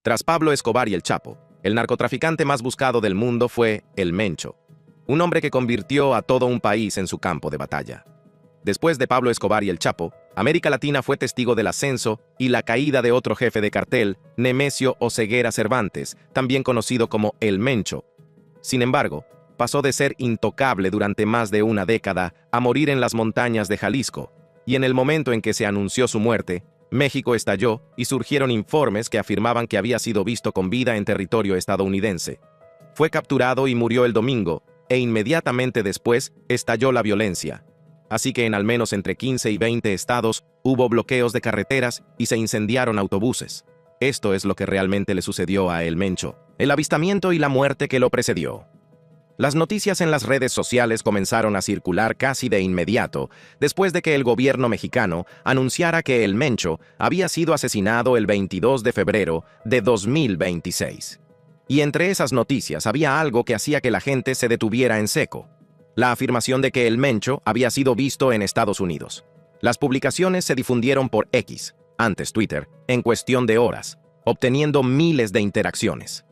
Tras Pablo Escobar y el Chapo, el narcotraficante más buscado del mundo fue el Mencho, un hombre que convirtió a todo un país en su campo de batalla. Después de Pablo Escobar y el Chapo, América Latina fue testigo del ascenso y la caída de otro jefe de cartel, Nemesio Oseguera Cervantes, también conocido como el Mencho. Sin embargo, pasó de ser intocable durante más de una década a morir en las montañas de Jalisco, y en el momento en que se anunció su muerte, México estalló y surgieron informes que afirmaban que había sido visto con vida en territorio estadounidense. Fue capturado y murió el domingo, e inmediatamente después estalló la violencia. Así que en al menos entre 15 y 20 estados hubo bloqueos de carreteras y se incendiaron autobuses. Esto es lo que realmente le sucedió a El Mencho, el avistamiento y la muerte que lo precedió. Las noticias en las redes sociales comenzaron a circular casi de inmediato, después de que el gobierno mexicano anunciara que El Mencho había sido asesinado el 22 de febrero de 2026. Y entre esas noticias había algo que hacía que la gente se detuviera en seco: la afirmación de que El Mencho había sido visto en Estados Unidos. Las publicaciones se difundieron por X, antes Twitter, en cuestión de horas, obteniendo miles de interacciones.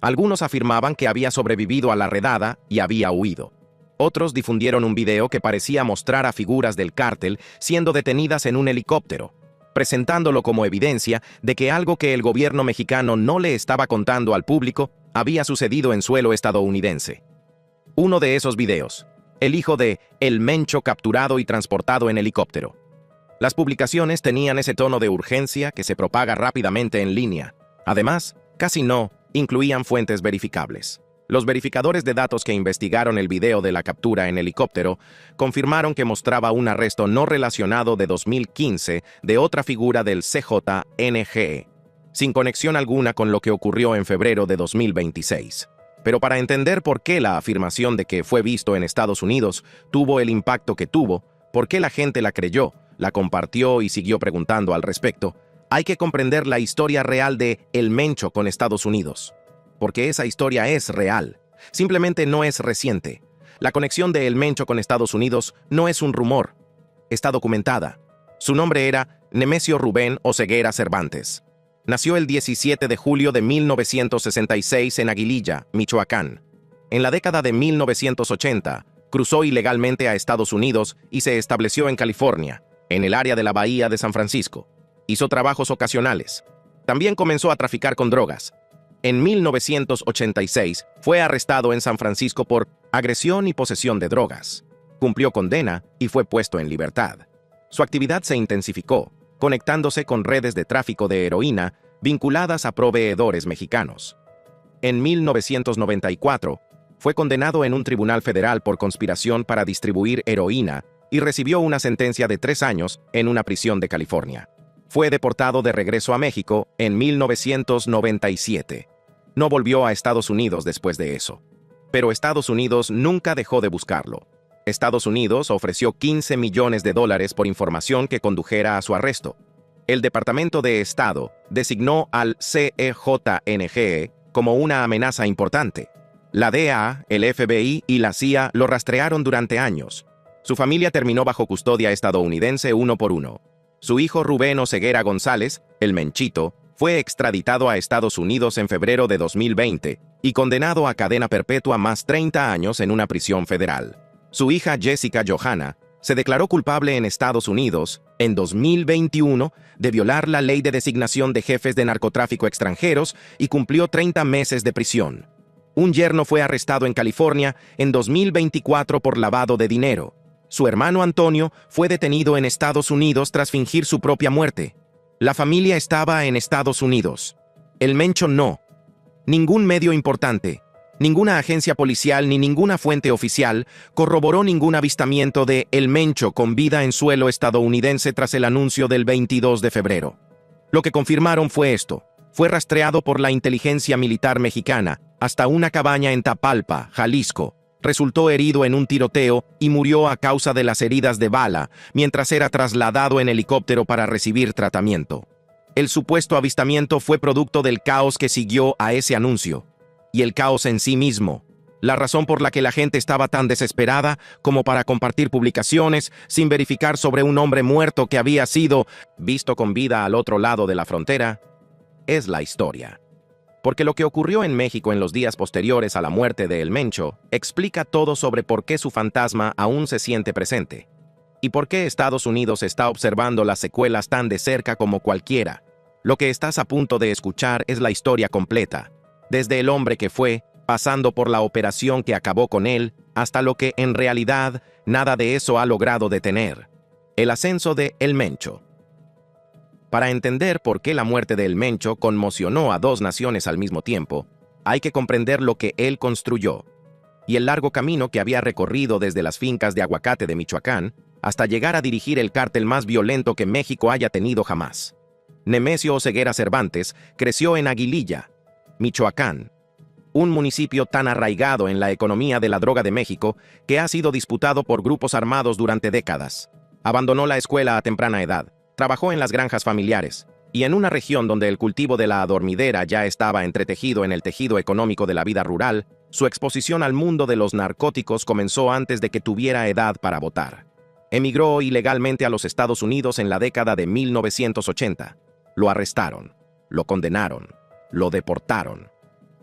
Algunos afirmaban que había sobrevivido a la redada y había huido. Otros difundieron un video que parecía mostrar a figuras del cártel siendo detenidas en un helicóptero, presentándolo como evidencia de que algo que el gobierno mexicano no le estaba contando al público había sucedido en suelo estadounidense. Uno de esos videos, el hijo de El Mencho capturado y transportado en helicóptero. Las publicaciones tenían ese tono de urgencia que se propaga rápidamente en línea. Además, casi no incluían fuentes verificables. Los verificadores de datos que investigaron el video de la captura en helicóptero confirmaron que mostraba un arresto no relacionado de 2015 de otra figura del CJNG, sin conexión alguna con lo que ocurrió en febrero de 2026. Pero para entender por qué la afirmación de que fue visto en Estados Unidos tuvo el impacto que tuvo, por qué la gente la creyó, la compartió y siguió preguntando al respecto, hay que comprender la historia real de El Mencho con Estados Unidos. Porque esa historia es real, simplemente no es reciente. La conexión de El Mencho con Estados Unidos no es un rumor, está documentada. Su nombre era Nemesio Rubén Oseguera Cervantes. Nació el 17 de julio de 1966 en Aguililla, Michoacán. En la década de 1980, cruzó ilegalmente a Estados Unidos y se estableció en California, en el área de la Bahía de San Francisco. Hizo trabajos ocasionales. También comenzó a traficar con drogas. En 1986 fue arrestado en San Francisco por agresión y posesión de drogas. Cumplió condena y fue puesto en libertad. Su actividad se intensificó, conectándose con redes de tráfico de heroína vinculadas a proveedores mexicanos. En 1994, fue condenado en un tribunal federal por conspiración para distribuir heroína y recibió una sentencia de 3 años en una prisión de California. Fue deportado de regreso a México en 1997. No volvió a Estados Unidos después de eso. Pero Estados Unidos nunca dejó de buscarlo. Estados Unidos ofreció $15 millones por información que condujera a su arresto. El Departamento de Estado designó al CEJNG como una amenaza importante. La DEA, el FBI y la CIA lo rastrearon durante años. Su familia terminó bajo custodia estadounidense uno por uno. Su hijo Rubén Oseguera González, el Menchito, fue extraditado a Estados Unidos en febrero de 2020 y condenado a cadena perpetua más 30 años en una prisión federal. Su hija Jessica Johanna se declaró culpable en Estados Unidos, en 2021, de violar la ley de designación de jefes de narcotráfico extranjeros y cumplió 30 meses de prisión. Un yerno fue arrestado en California en 2024 por lavado de dinero. Su hermano Antonio fue detenido en Estados Unidos tras fingir su propia muerte. La familia estaba en Estados Unidos. El Mencho no. Ningún medio importante, ninguna agencia policial ni ninguna fuente oficial corroboró ningún avistamiento de El Mencho con vida en suelo estadounidense tras el anuncio del 22 de febrero. Lo que confirmaron fue esto. Fue rastreado por la inteligencia militar mexicana hasta una cabaña en Tapalpa, Jalisco. Resultó herido en un tiroteo y murió a causa de las heridas de bala mientras era trasladado en helicóptero para recibir tratamiento. El supuesto avistamiento fue producto del caos que siguió a ese anuncio. Y el caos en sí mismo, la razón por la que la gente estaba tan desesperada como para compartir publicaciones sin verificar sobre un hombre muerto que había sido visto con vida al otro lado de la frontera, es la historia. porque lo que ocurrió en México en los días posteriores a la muerte de El Mencho explica todo sobre por qué su fantasma aún se siente presente, y por qué Estados Unidos está observando las secuelas tan de cerca como cualquiera. Lo que estás a punto de escuchar es la historia completa, desde el hombre que fue, pasando por la operación que acabó con él, hasta lo que en realidad nada de eso ha logrado detener: el ascenso de El Mencho. Para entender por qué la muerte de El Mencho conmocionó a dos naciones al mismo tiempo, hay que comprender lo que él construyó, y el largo camino que había recorrido desde las fincas de aguacate de Michoacán hasta llegar a dirigir el cártel más violento que México haya tenido jamás. Nemesio Oseguera Cervantes creció en Aguililla, Michoacán, un municipio tan arraigado en la economía de la droga de México que ha sido disputado por grupos armados durante décadas. Abandonó la escuela a temprana edad. Trabajó en las granjas familiares, y en una región donde el cultivo de la adormidera ya estaba entretejido en el tejido económico de la vida rural, su exposición al mundo de los narcóticos comenzó antes de que tuviera edad para votar. Emigró ilegalmente a los Estados Unidos en la década de 1980. Lo arrestaron, lo condenaron, lo deportaron.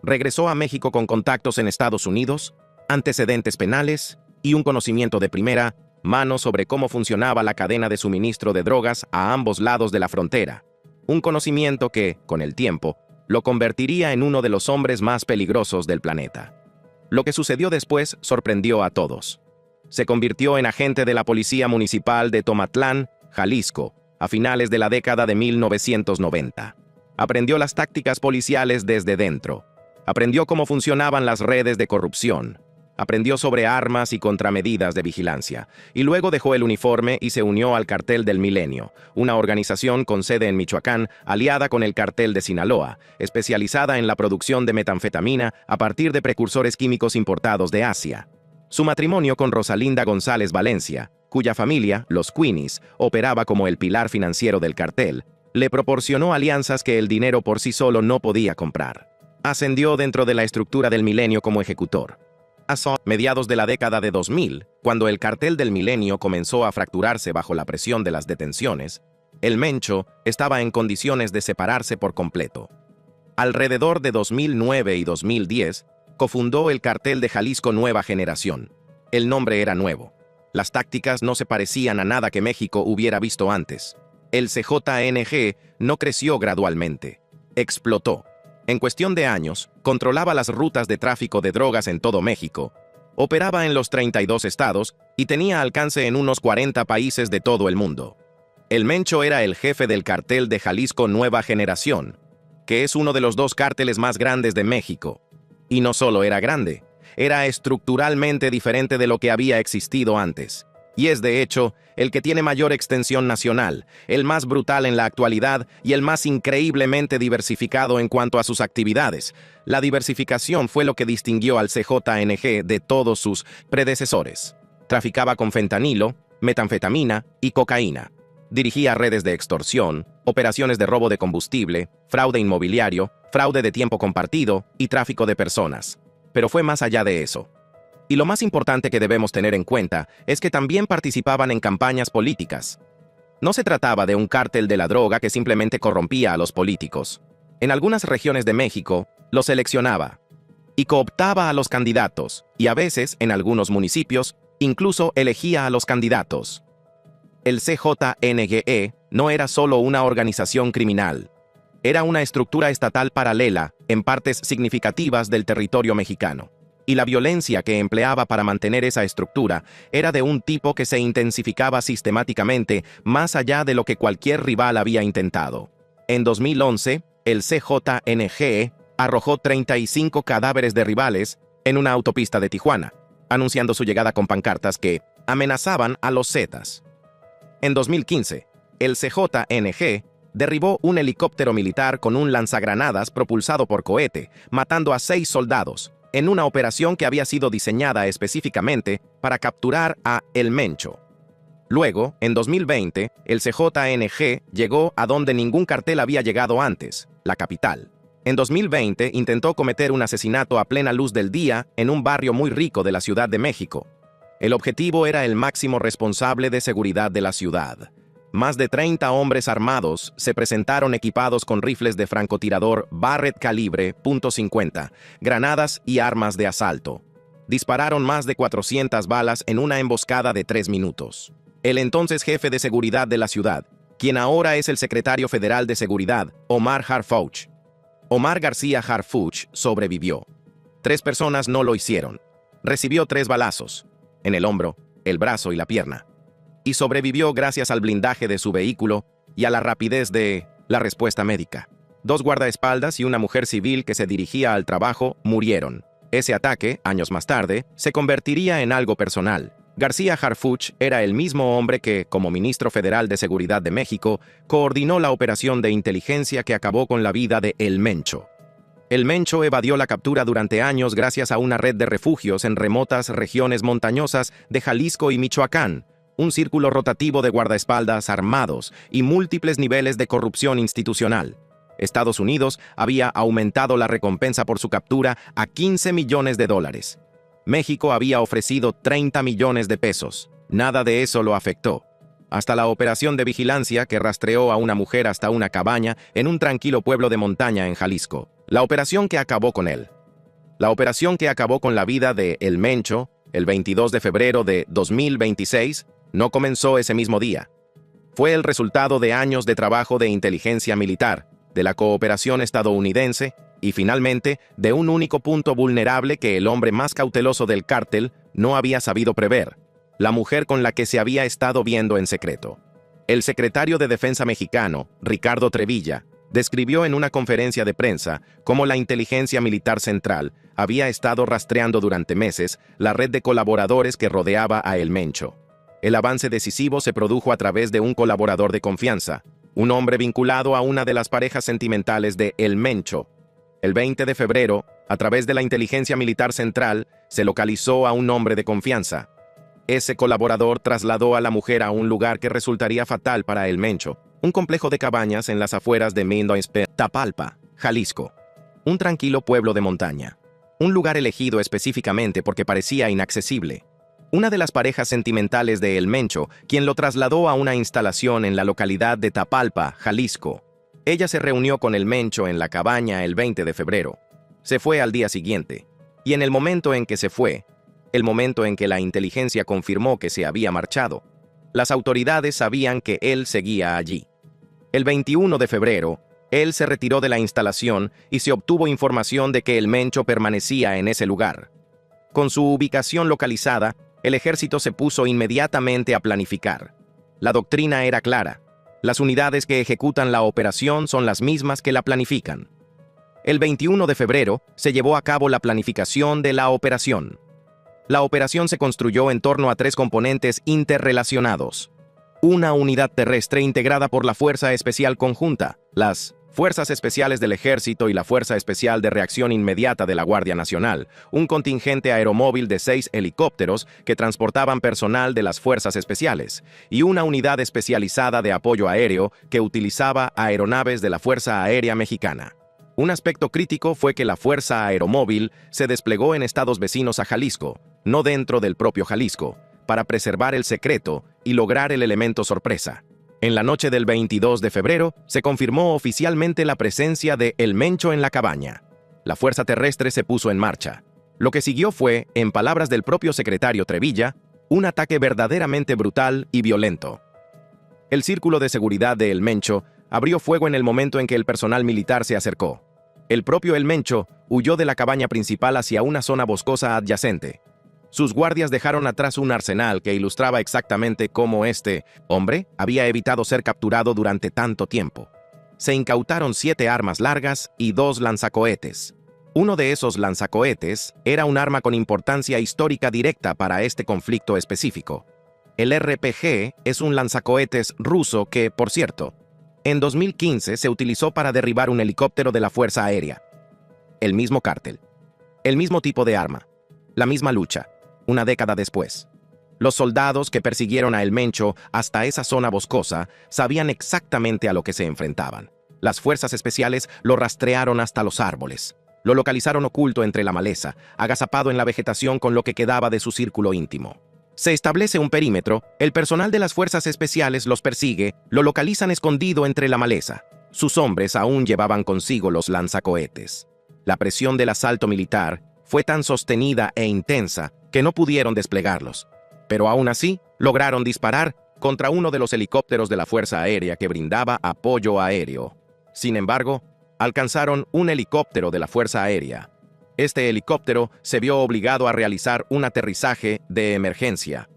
Regresó a México con contactos en Estados Unidos, antecedentes penales y un conocimiento de primera mano sobre cómo funcionaba la cadena de suministro de drogas a ambos lados de la frontera. Un conocimiento que, con el tiempo, lo convertiría en uno de los hombres más peligrosos del planeta. Lo que sucedió después sorprendió a todos. Se convirtió en agente de la Policía Municipal de Tomatlán, Jalisco, a finales de la década de 1990. Aprendió las tácticas policiales desde dentro. Aprendió cómo funcionaban las redes de corrupción. Aprendió sobre armas y contramedidas de vigilancia, y luego dejó el uniforme y se unió al Cartel del Milenio, una organización con sede en Michoacán, aliada con el Cartel de Sinaloa, especializada en la producción de metanfetamina a partir de precursores químicos importados de Asia. Su matrimonio con Rosalinda González Valencia, cuya familia, los Queenies, operaba como el pilar financiero del cartel, le proporcionó alianzas que el dinero por sí solo no podía comprar. Ascendió dentro de la estructura del Milenio como ejecutor. A mediados de la década de 2000, cuando el Cartel del Milenio comenzó a fracturarse bajo la presión de las detenciones, El Mencho estaba en condiciones de separarse por completo. Alrededor de 2009 y 2010, cofundó el Cartel de Jalisco Nueva Generación. El nombre era nuevo. Las tácticas no se parecían a nada que México hubiera visto antes. El CJNG no creció gradualmente. Explotó. En cuestión de años, controlaba las rutas de tráfico de drogas en todo México, operaba en los 32 estados y tenía alcance en unos 40 países de todo el mundo. El Mencho era el jefe del Cartel de Jalisco Nueva Generación, que es uno de los dos cárteles más grandes de México. Y no solo era grande, era estructuralmente diferente de lo que había existido antes. Y es, de hecho, el que tiene mayor extensión nacional, el más brutal en la actualidad y el más increíblemente diversificado en cuanto a sus actividades. La diversificación fue lo que distinguió al CJNG de todos sus predecesores. Traficaba con fentanilo, metanfetamina y cocaína. Dirigía redes de extorsión, operaciones de robo de combustible, fraude inmobiliario, fraude de tiempo compartido y tráfico de personas. Pero fue más allá de eso. Y lo más importante que debemos tener en cuenta es que también participaban en campañas políticas. No se trataba de un cártel de la droga que simplemente corrompía a los políticos. En algunas regiones de México, los seleccionaba y cooptaba a los candidatos, y a veces, en algunos municipios, incluso elegía a los candidatos. El CJNGE no era solo una organización criminal. Era una estructura estatal paralela en partes significativas del territorio mexicano. Y la violencia que empleaba para mantener esa estructura era de un tipo que se intensificaba sistemáticamente más allá de lo que cualquier rival había intentado. En 2011, el CJNG arrojó 35 cadáveres de rivales en una autopista de Tijuana, anunciando su llegada con pancartas que amenazaban a los Zetas. En 2015, el CJNG derribó un helicóptero militar con un lanzagranadas propulsado por cohete, matando a 6 soldados, en una operación que había sido diseñada específicamente para capturar a El Mencho. Luego, en 2020, el CJNG llegó a donde ningún cartel había llegado antes, la capital. En 2020 intentó cometer un asesinato a plena luz del día en un barrio muy rico de la Ciudad de México. El objetivo era el máximo responsable de seguridad de la ciudad, Más de 30 hombres armados se presentaron equipados con rifles de francotirador Barrett calibre .50, granadas y armas de asalto. Dispararon más de 400 balas en una emboscada de 3 minutos. El entonces jefe de seguridad de la ciudad, quien ahora es el secretario federal de seguridad, Omar García Harfuch, sobrevivió. 3 personas no lo hicieron. Recibió 3 balazos, en el hombro, el brazo y la pierna. Y sobrevivió gracias al blindaje de su vehículo y a la rapidez de la respuesta médica. 2 guardaespaldas y una mujer civil que se dirigía al trabajo murieron. Ese ataque, años más tarde, se convertiría en algo personal. García Harfuch era el mismo hombre que, como ministro federal de Seguridad de México, coordinó la operación de inteligencia que acabó con la vida de El Mencho. El Mencho evadió la captura durante años gracias a una red de refugios en remotas regiones montañosas de Jalisco y Michoacán, un círculo rotativo de guardaespaldas armados y múltiples niveles de corrupción institucional. Estados Unidos había aumentado la recompensa por su captura a $15 millones. México había ofrecido 30 millones de pesos. Nada de eso lo afectó. Hasta la operación de vigilancia que rastreó a una mujer hasta una cabaña en un tranquilo pueblo de montaña en Jalisco. La operación que acabó con él. La operación que acabó con la vida de El Mencho, el 22 de febrero de 2026, no comenzó ese mismo día. Fue el resultado de años de trabajo de inteligencia militar, de la cooperación estadounidense y, finalmente, de un único punto vulnerable que el hombre más cauteloso del cártel no había sabido prever: la mujer con la que se había estado viendo en secreto. El secretario de Defensa mexicano, Ricardo Trevilla, describió en una conferencia de prensa cómo la inteligencia militar central había estado rastreando durante meses la red de colaboradores que rodeaba a El Mencho. El avance decisivo se produjo a través de un colaborador de confianza, un hombre vinculado a una de las parejas sentimentales de El Mencho. El 20 de febrero, a través de la inteligencia militar central, se localizó a un hombre de confianza. Ese colaborador trasladó a la mujer a un lugar que resultaría fatal para El Mencho, un complejo de cabañas en las afueras de Tapalpa, Jalisco. Un tranquilo pueblo de montaña. Un lugar elegido específicamente porque parecía inaccesible. Una de las parejas sentimentales de El Mencho, quien lo trasladó a una instalación en la localidad de Tapalpa, Jalisco. Ella se reunió con El Mencho en la cabaña el 20 de febrero. Se fue al día siguiente. Y en el momento en que se fue, el momento en que la inteligencia confirmó que se había marchado, las autoridades sabían que él seguía allí. El 21 de febrero, él se retiró de la instalación y se obtuvo información de que El Mencho permanecía en ese lugar. Con su ubicación localizada, el ejército se puso inmediatamente a planificar. La doctrina era clara. Las unidades que ejecutan la operación son las mismas que la planifican. El 21 de febrero se llevó a cabo la planificación de la operación. La operación se construyó en torno a 3 componentes interrelacionados. Una unidad terrestre integrada por la Fuerza Especial Conjunta, las Fuerzas Especiales del Ejército y la Fuerza Especial de Reacción Inmediata de la Guardia Nacional, un contingente aeromóvil de 6 helicópteros que transportaban personal de las Fuerzas Especiales, y una unidad especializada de apoyo aéreo que utilizaba aeronaves de la Fuerza Aérea Mexicana. Un aspecto crítico fue que la Fuerza Aeromóvil se desplegó en estados vecinos a Jalisco, no dentro del propio Jalisco, para preservar el secreto y lograr el elemento sorpresa. En la noche del 22 de febrero, se confirmó oficialmente la presencia de El Mencho en la cabaña. La fuerza terrestre se puso en marcha. Lo que siguió fue, en palabras del propio secretario Trevilla, un ataque verdaderamente brutal y violento. El círculo de seguridad de El Mencho abrió fuego en el momento en que el personal militar se acercó. El propio El Mencho huyó de la cabaña principal hacia una zona boscosa adyacente. Sus guardias dejaron atrás un arsenal que ilustraba exactamente cómo este hombre había evitado ser capturado durante tanto tiempo. Se incautaron 7 armas largas y 2 lanzacohetes. Uno de esos lanzacohetes era un arma con importancia histórica directa para este conflicto específico. El RPG es un lanzacohetes ruso que, por cierto, en 2015 se utilizó para derribar un helicóptero de la Fuerza Aérea. El mismo cártel. El mismo tipo de arma. La misma lucha. Una década después. Los soldados que persiguieron a El Mencho hasta esa zona boscosa sabían exactamente a lo que se enfrentaban. Las fuerzas especiales lo rastrearon hasta los árboles. Lo localizaron oculto entre la maleza, agazapado en la vegetación con lo que quedaba de su círculo íntimo. Se establece un perímetro, el personal de las fuerzas especiales los persigue, lo localizan escondido entre la maleza. Sus hombres aún llevaban consigo los lanzacohetes. La presión del asalto militar fue tan sostenida e intensa que no pudieron desplegarlos. Pero aún así, lograron disparar contra uno de los helicópteros de la Fuerza Aérea que brindaba apoyo aéreo. Sin embargo, alcanzaron un helicóptero de la Fuerza Aérea. Este helicóptero se vio obligado a realizar un aterrizaje de emergencia.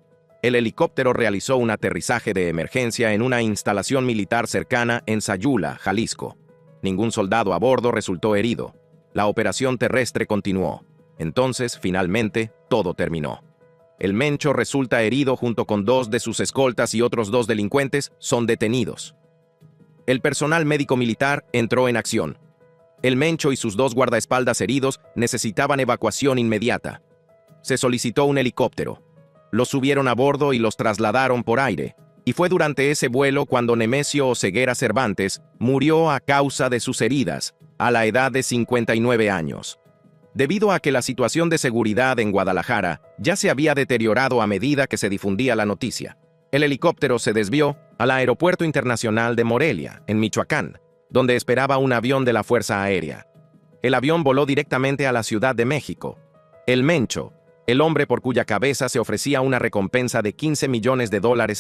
El helicóptero realizó un aterrizaje de emergencia en una instalación militar cercana en Sayula, Jalisco. Ningún soldado a bordo resultó herido. La operación terrestre continuó. Entonces, finalmente, todo terminó. El Mencho resulta herido junto con 2 de sus escoltas y otros 2 delincuentes son detenidos. El personal médico-militar entró en acción. El Mencho y sus 2 guardaespaldas heridos necesitaban evacuación inmediata. Se solicitó un helicóptero. Los subieron a bordo y los trasladaron por aire. Y fue durante ese vuelo cuando Nemesio Oseguera Cervantes murió a causa de sus heridas, a la edad de 59 años. Debido a que la situación de seguridad en Guadalajara ya se había deteriorado a medida que se difundía la noticia, el helicóptero se desvió al Aeropuerto Internacional de Morelia, en Michoacán, donde esperaba un avión de la Fuerza Aérea. El avión voló directamente a la Ciudad de México. El Mencho, el hombre por cuya cabeza se ofrecía una recompensa de $15 millones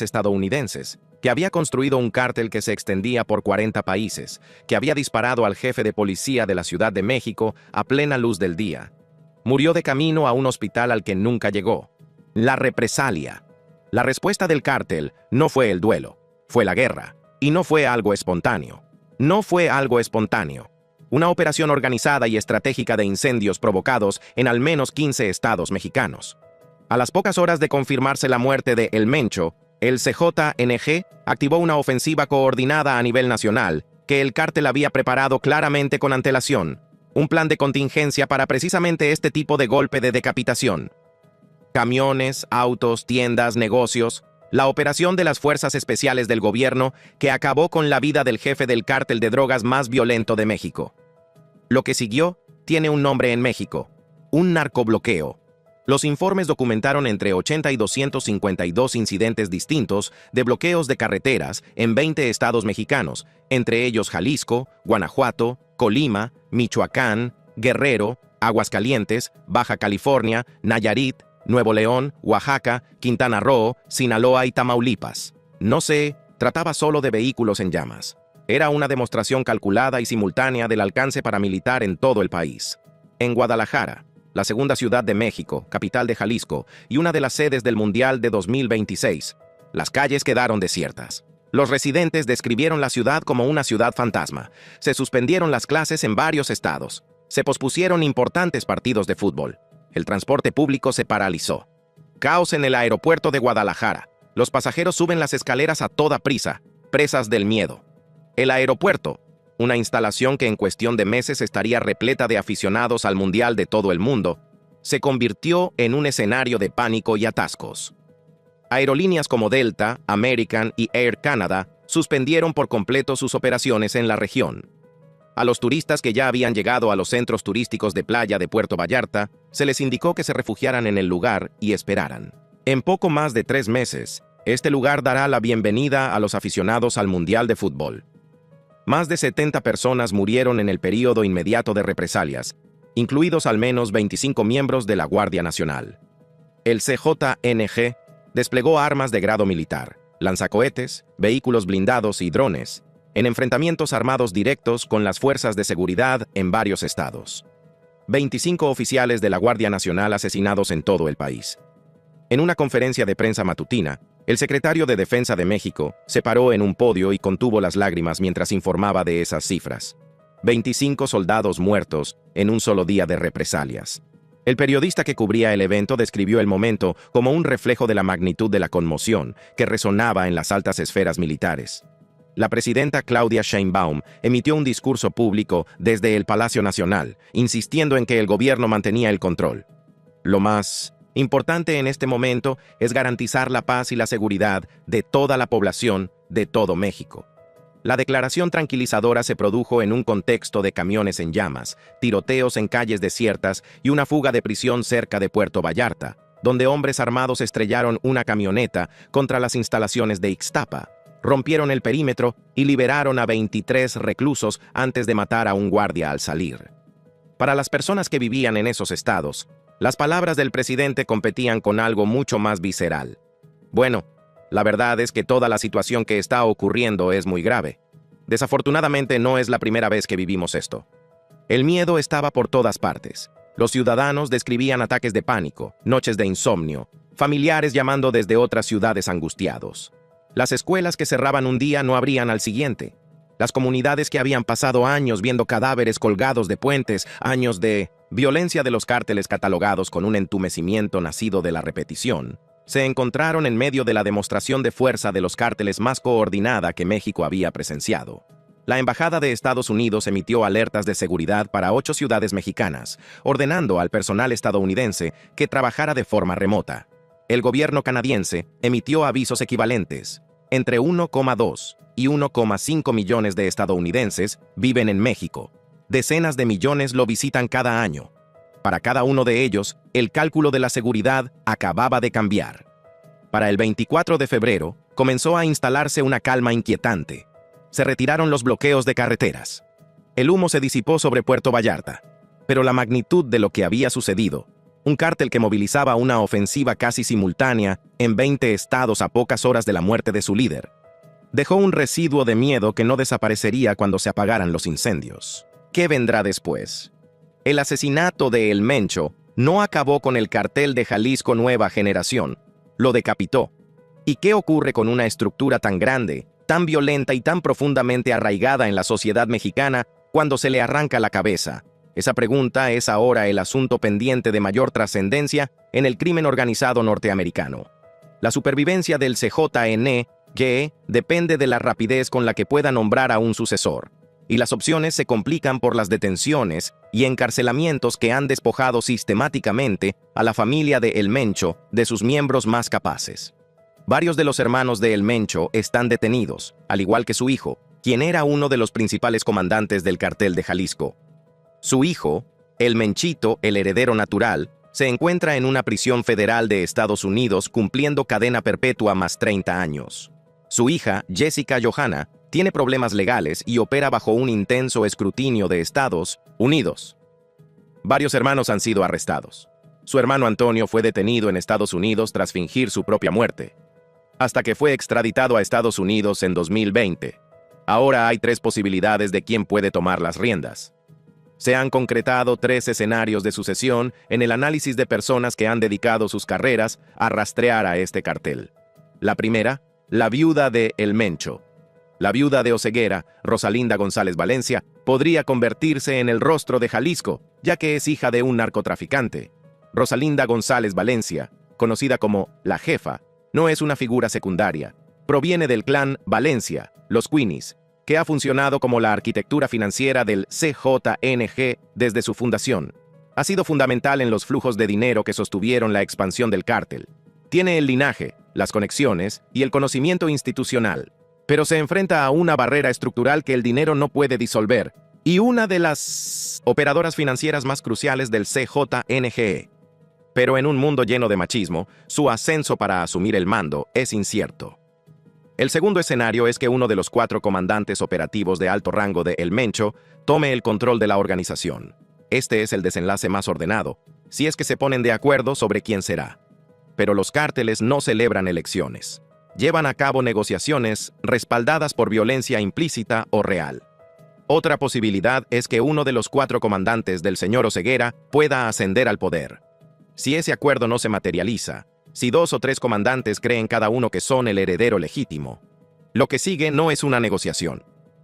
estadounidenses, que había construido un cártel que se extendía por 40 países, que había disparado al jefe de policía de la Ciudad de México a plena luz del día. Murió de camino a un hospital al que nunca llegó. La represalia. La respuesta del cártel no fue el duelo, fue la guerra, y no fue algo espontáneo. No fue algo espontáneo. Una operación organizada y estratégica de incendios provocados en al menos 15 estados mexicanos. A las pocas horas de confirmarse la muerte de El Mencho, el CJNG activó una ofensiva coordinada a nivel nacional que el cártel había preparado claramente con antelación, un plan de contingencia para precisamente este tipo de golpe de decapitación. Camiones, autos, tiendas, negocios. La operación de las fuerzas especiales del gobierno que acabó con la vida del jefe del cártel de drogas más violento de México. Lo que siguió tiene un nombre en México: un narcobloqueo. Los informes documentaron entre 80 y 252 incidentes distintos de bloqueos de carreteras en 20 estados mexicanos, entre ellos Jalisco, Guanajuato, Colima, Michoacán, Guerrero, Aguascalientes, Baja California, Nayarit, Nuevo León, Oaxaca, Quintana Roo, Sinaloa y Tamaulipas. No se trataba solo de vehículos en llamas. Era una demostración calculada y simultánea del alcance paramilitar en todo el país. En Guadalajara, la segunda ciudad de México, capital de Jalisco, y una de las sedes del Mundial de 2026, las calles quedaron desiertas. Los residentes describieron la ciudad como una ciudad fantasma. Se suspendieron las clases en varios estados. Se pospusieron importantes partidos de fútbol. El transporte público se paralizó. Caos en el aeropuerto de Guadalajara. Los pasajeros suben las escaleras a toda prisa, presas del miedo. El aeropuerto, una instalación que en cuestión de meses estaría repleta de aficionados al mundial de todo el mundo, se convirtió en un escenario de pánico y atascos. Aerolíneas como Delta, American y Air Canada suspendieron por completo sus operaciones en la región. A los turistas que ya habían llegado a los centros turísticos de playa de Puerto Vallarta, se les indicó que se refugiaran en el lugar y esperaran. En poco más de 3 meses, este lugar dará la bienvenida a los aficionados al Mundial de Fútbol. Más de 70 personas murieron en el período inmediato de represalias, incluidos al menos 25 miembros de la Guardia Nacional. El CJNG desplegó armas de grado militar, lanzacohetes, vehículos blindados y drones, en enfrentamientos armados directos con las fuerzas de seguridad en varios estados. 25 oficiales de la Guardia Nacional asesinados en todo el país. En una conferencia de prensa matutina, el secretario de Defensa de México se paró en un podio y contuvo las lágrimas mientras informaba de esas cifras. 25 soldados muertos en un solo día de represalias. El periodista que cubría el evento describió el momento como un reflejo de la magnitud de la conmoción que resonaba en las altas esferas militares. La presidenta Claudia Sheinbaum emitió un discurso público desde el Palacio Nacional, insistiendo en que el gobierno mantenía el control. Lo más importante en este momento es garantizar la paz y la seguridad de toda la población de todo México. La declaración tranquilizadora se produjo en un contexto de camiones en llamas, tiroteos en calles desiertas y una fuga de prisión cerca de Puerto Vallarta, donde hombres armados estrellaron una camioneta contra las instalaciones de Ixtapa, rompieron el perímetro y liberaron a 23 reclusos antes de matar a un guardia al salir. Para las personas que vivían en esos estados, las palabras del presidente competían con algo mucho más visceral. Bueno, la verdad es que toda la situación que está ocurriendo es muy grave. Desafortunadamente no es la primera vez que vivimos esto. El miedo estaba por todas partes. Los ciudadanos describían ataques de pánico, noches de insomnio, familiares llamando desde otras ciudades angustiados. Las escuelas que cerraban un día no abrían al siguiente. Las comunidades que habían pasado años viendo cadáveres colgados de puentes, años de violencia de los cárteles catalogados con un entumecimiento nacido de la repetición, se encontraron en medio de la demostración de fuerza de los cárteles más coordinada que México había presenciado. La Embajada de Estados Unidos emitió alertas de seguridad para 8 ciudades mexicanas, ordenando al personal estadounidense que trabajara de forma remota. El gobierno canadiense emitió avisos equivalentes. Entre 1,2 y 1,5 millones de estadounidenses viven en México. Decenas de millones lo visitan cada año. Para cada uno de ellos, el cálculo de la seguridad acababa de cambiar. Para el 24 de febrero, comenzó a instalarse una calma inquietante. Se retiraron los bloqueos de carreteras. El humo se disipó sobre Puerto Vallarta. Pero la magnitud de lo que había sucedido, un cártel que movilizaba una ofensiva casi simultánea en 20 estados a pocas horas de la muerte de su líder, dejó un residuo de miedo que no desaparecería cuando se apagaran los incendios. ¿Qué vendrá después? El asesinato de El Mencho no acabó con el cartel de Jalisco Nueva Generación, lo decapitó. ¿Y qué ocurre con una estructura tan grande, tan violenta y tan profundamente arraigada en la sociedad mexicana cuando se le arranca la cabeza? Esa pregunta es ahora el asunto pendiente de mayor trascendencia en el crimen organizado norteamericano. La supervivencia del CJNG depende de la rapidez con la que pueda nombrar a un sucesor, y las opciones se complican por las detenciones y encarcelamientos que han despojado sistemáticamente a la familia de El Mencho de sus miembros más capaces. Varios de los hermanos de El Mencho están detenidos, al igual que su hijo, quien era uno de los principales comandantes del cartel de Jalisco. Su hijo, El Menchito, el heredero natural, se encuentra en una prisión federal de Estados Unidos cumpliendo cadena perpetua más 30 años. Su hija, Jessica Johanna, tiene problemas legales y opera bajo un intenso escrutinio de Estados Unidos. Varios hermanos han sido arrestados. Su hermano Antonio fue detenido en Estados Unidos tras fingir su propia muerte, hasta que fue extraditado a Estados Unidos en 2020. Ahora hay 3 posibilidades de quién puede tomar las riendas. Se han concretado 3 escenarios de sucesión en el análisis de personas que han dedicado sus carreras a rastrear a este cartel. La primera, la viuda de El Mencho. La viuda de Oseguera, Rosalinda González Valencia, podría convertirse en el rostro de Jalisco, ya que es hija de un narcotraficante. Rosalinda González Valencia, conocida como la jefa, no es una figura secundaria. Proviene del clan Valencia, los Queenies, que ha funcionado como la arquitectura financiera del CJNG desde su fundación. Ha sido fundamental en los flujos de dinero que sostuvieron la expansión del cártel. Tiene el linaje, las conexiones y el conocimiento institucional, pero se enfrenta a una barrera estructural que el dinero no puede disolver, y una de las operadoras financieras más cruciales del CJNG. Pero en un mundo lleno de machismo, su ascenso para asumir el mando es incierto. El segundo escenario es que uno de los 4 comandantes operativos de alto rango de El Mencho tome el control de la organización. Este es el desenlace más ordenado, si es que se ponen de acuerdo sobre quién será. Pero los cárteles no celebran elecciones. Llevan a cabo negociaciones respaldadas por violencia implícita o real. Otra posibilidad es que uno de los 4 comandantes del señor Oseguera pueda ascender al poder. Si ese acuerdo no se materializa, si 2 o 3 comandantes creen cada uno que son el heredero legítimo, lo que sigue no es una negociación.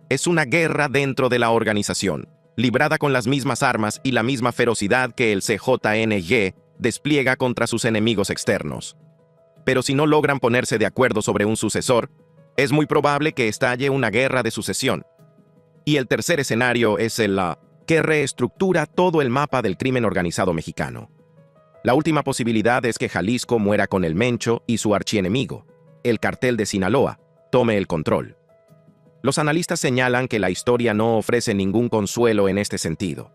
Es una guerra dentro de la organización, librada con las mismas armas y la misma ferocidad que el CJNG despliega contra sus enemigos externos. Pero si no logran ponerse de acuerdo sobre un sucesor, es muy probable que estalle una guerra de sucesión. Y el tercer escenario es el que reestructura todo el mapa del crimen organizado mexicano. La última posibilidad es que Jalisco muera con El Mencho y su archienemigo, el cartel de Sinaloa, tome el control. Los analistas señalan que la historia no ofrece ningún consuelo en este sentido.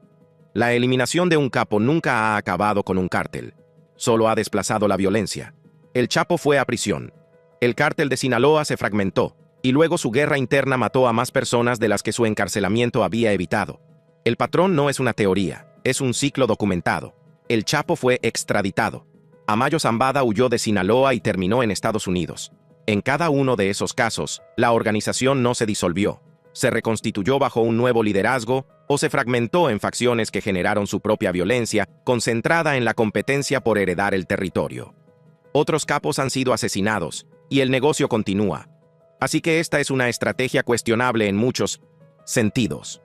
La eliminación de un capo nunca ha acabado con un cártel. solo ha desplazado la violencia. El Chapo fue a prisión. El cártel de Sinaloa se fragmentó, y luego su guerra interna mató a más personas de las que su encarcelamiento había evitado. El patrón no es una teoría, es un ciclo documentado. El Chapo fue extraditado. Amayo Zambada huyó de Sinaloa y terminó en Estados Unidos. En cada uno de esos casos, la organización no se disolvió, se reconstituyó bajo un nuevo liderazgo o se fragmentó en facciones que generaron su propia violencia, concentrada en la competencia por heredar el territorio. Otros capos han sido asesinados, y el negocio continúa. Así que esta es una estrategia cuestionable en muchos sentidos.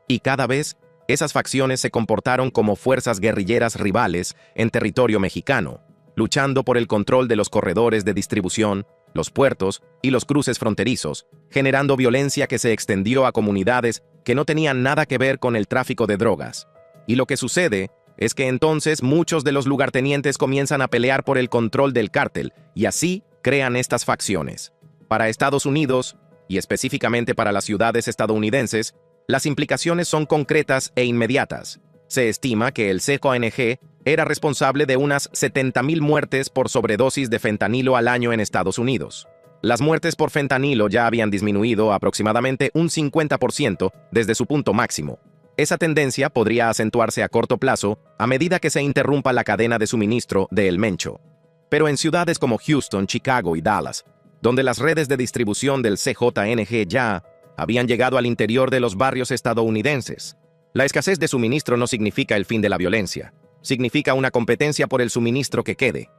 Y cada vez, esas facciones se comportaron como fuerzas guerrilleras rivales en territorio mexicano, luchando por el control de los corredores de distribución, los puertos y los cruces fronterizos, generando violencia que se extendió a comunidades que no tenían nada que ver con el tráfico de drogas. Y lo que sucede es que entonces muchos de los lugartenientes comienzan a pelear por el control del cártel y así crean estas facciones. Para Estados Unidos, y específicamente para las ciudades estadounidenses, las implicaciones son concretas e inmediatas. Se estima que el CJNG era responsable de unas 70,000 muertes por sobredosis de fentanilo al año en Estados Unidos. Las muertes por fentanilo ya habían disminuido aproximadamente un 50% desde su punto máximo. Esa tendencia podría acentuarse a corto plazo a medida que se interrumpa la cadena de suministro de El Mencho. Pero en ciudades como Houston, Chicago y Dallas, donde las redes de distribución del CJNG ya habían llegado al interior de los barrios estadounidenses, la escasez de suministro no significa el fin de la violencia, significa una competencia por el suministro que quede.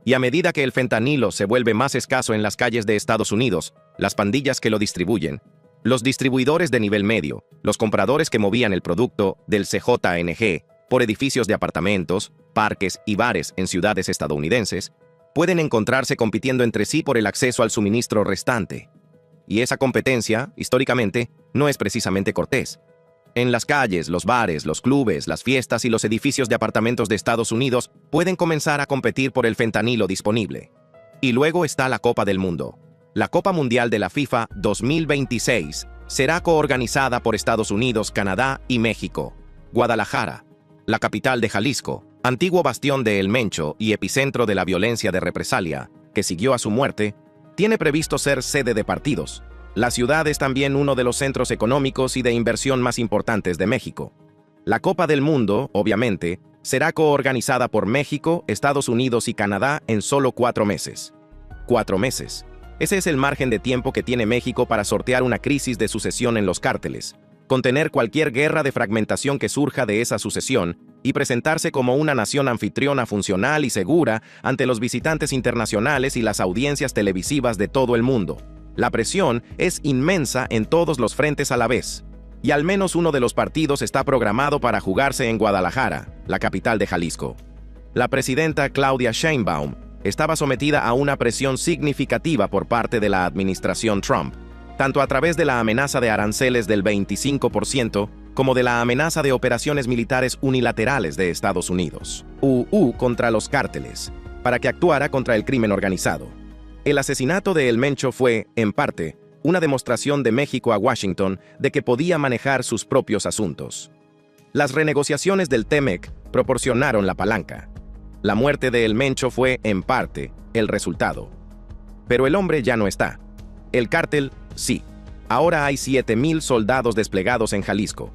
Y a medida que el fentanilo se vuelve más escaso en las calles de Estados Unidos, las pandillas que lo distribuyen, los distribuidores de nivel medio, los compradores que movían el producto del CJNG por edificios de apartamentos, parques y bares en ciudades estadounidenses, pueden encontrarse compitiendo entre sí por el acceso al suministro restante. Y esa competencia, históricamente, no es precisamente cortés. En las calles, los bares, los clubes, las fiestas y los edificios de apartamentos de Estados Unidos pueden comenzar a competir por el fentanilo disponible. Y luego está la Copa del Mundo. La Copa Mundial de la FIFA 2026 será coorganizada por Estados Unidos, Canadá y México. Guadalajara, la capital de Jalisco, antiguo bastión de El Mencho y epicentro de la violencia de represalia, que siguió a su muerte, tiene previsto ser sede de partidos. La ciudad es también uno de los centros económicos y de inversión más importantes de México. La Copa del Mundo, obviamente, será coorganizada por México, Estados Unidos y Canadá en solo 4 meses. 4 meses. Ese es el margen de tiempo que tiene México para sortear una crisis de sucesión en los cárteles, contener cualquier guerra de fragmentación que surja de esa sucesión y presentarse como una nación anfitriona funcional y segura ante los visitantes internacionales y las audiencias televisivas de todo el mundo. La presión es inmensa en todos los frentes a la vez, y al menos uno de los partidos está programado para jugarse en Guadalajara, la capital de Jalisco. La presidenta Claudia Sheinbaum estaba sometida a una presión significativa por parte de la administración Trump, tanto a través de la amenaza de aranceles del 25% como de la amenaza de operaciones militares unilaterales de Estados Unidos, contra los cárteles, para que actuara contra el crimen organizado. El asesinato de El Mencho fue, en parte, una demostración de México a Washington de que podía manejar sus propios asuntos. Las renegociaciones del TEMEC proporcionaron la palanca. La muerte de El Mencho fue, en parte, el resultado. Pero el hombre ya no está. El cártel, sí. Ahora hay 7,000 soldados desplegados en Jalisco.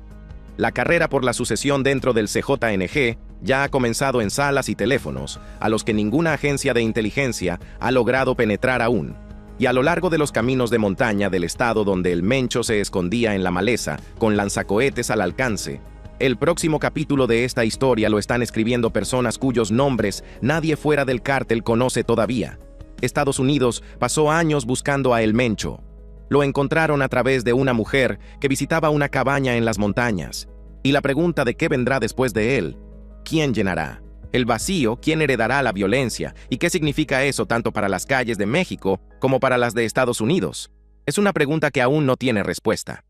La carrera por la sucesión dentro del CJNG ya ha comenzado en salas y teléfonos, a los que ninguna agencia de inteligencia ha logrado penetrar aún, y a lo largo de los caminos de montaña del estado donde El Mencho se escondía en la maleza, con lanzacohetes al alcance. El próximo capítulo de esta historia lo están escribiendo personas cuyos nombres nadie fuera del cártel conoce todavía. Estados Unidos pasó años buscando a El Mencho. Lo encontraron a través de una mujer que visitaba una cabaña en las montañas. Y la pregunta de qué vendrá después de él, ¿quién llenará? El vacío, ¿quién heredará la violencia? ¿Y qué significa eso tanto para las calles de México como para las de Estados Unidos? Es una pregunta que aún no tiene respuesta.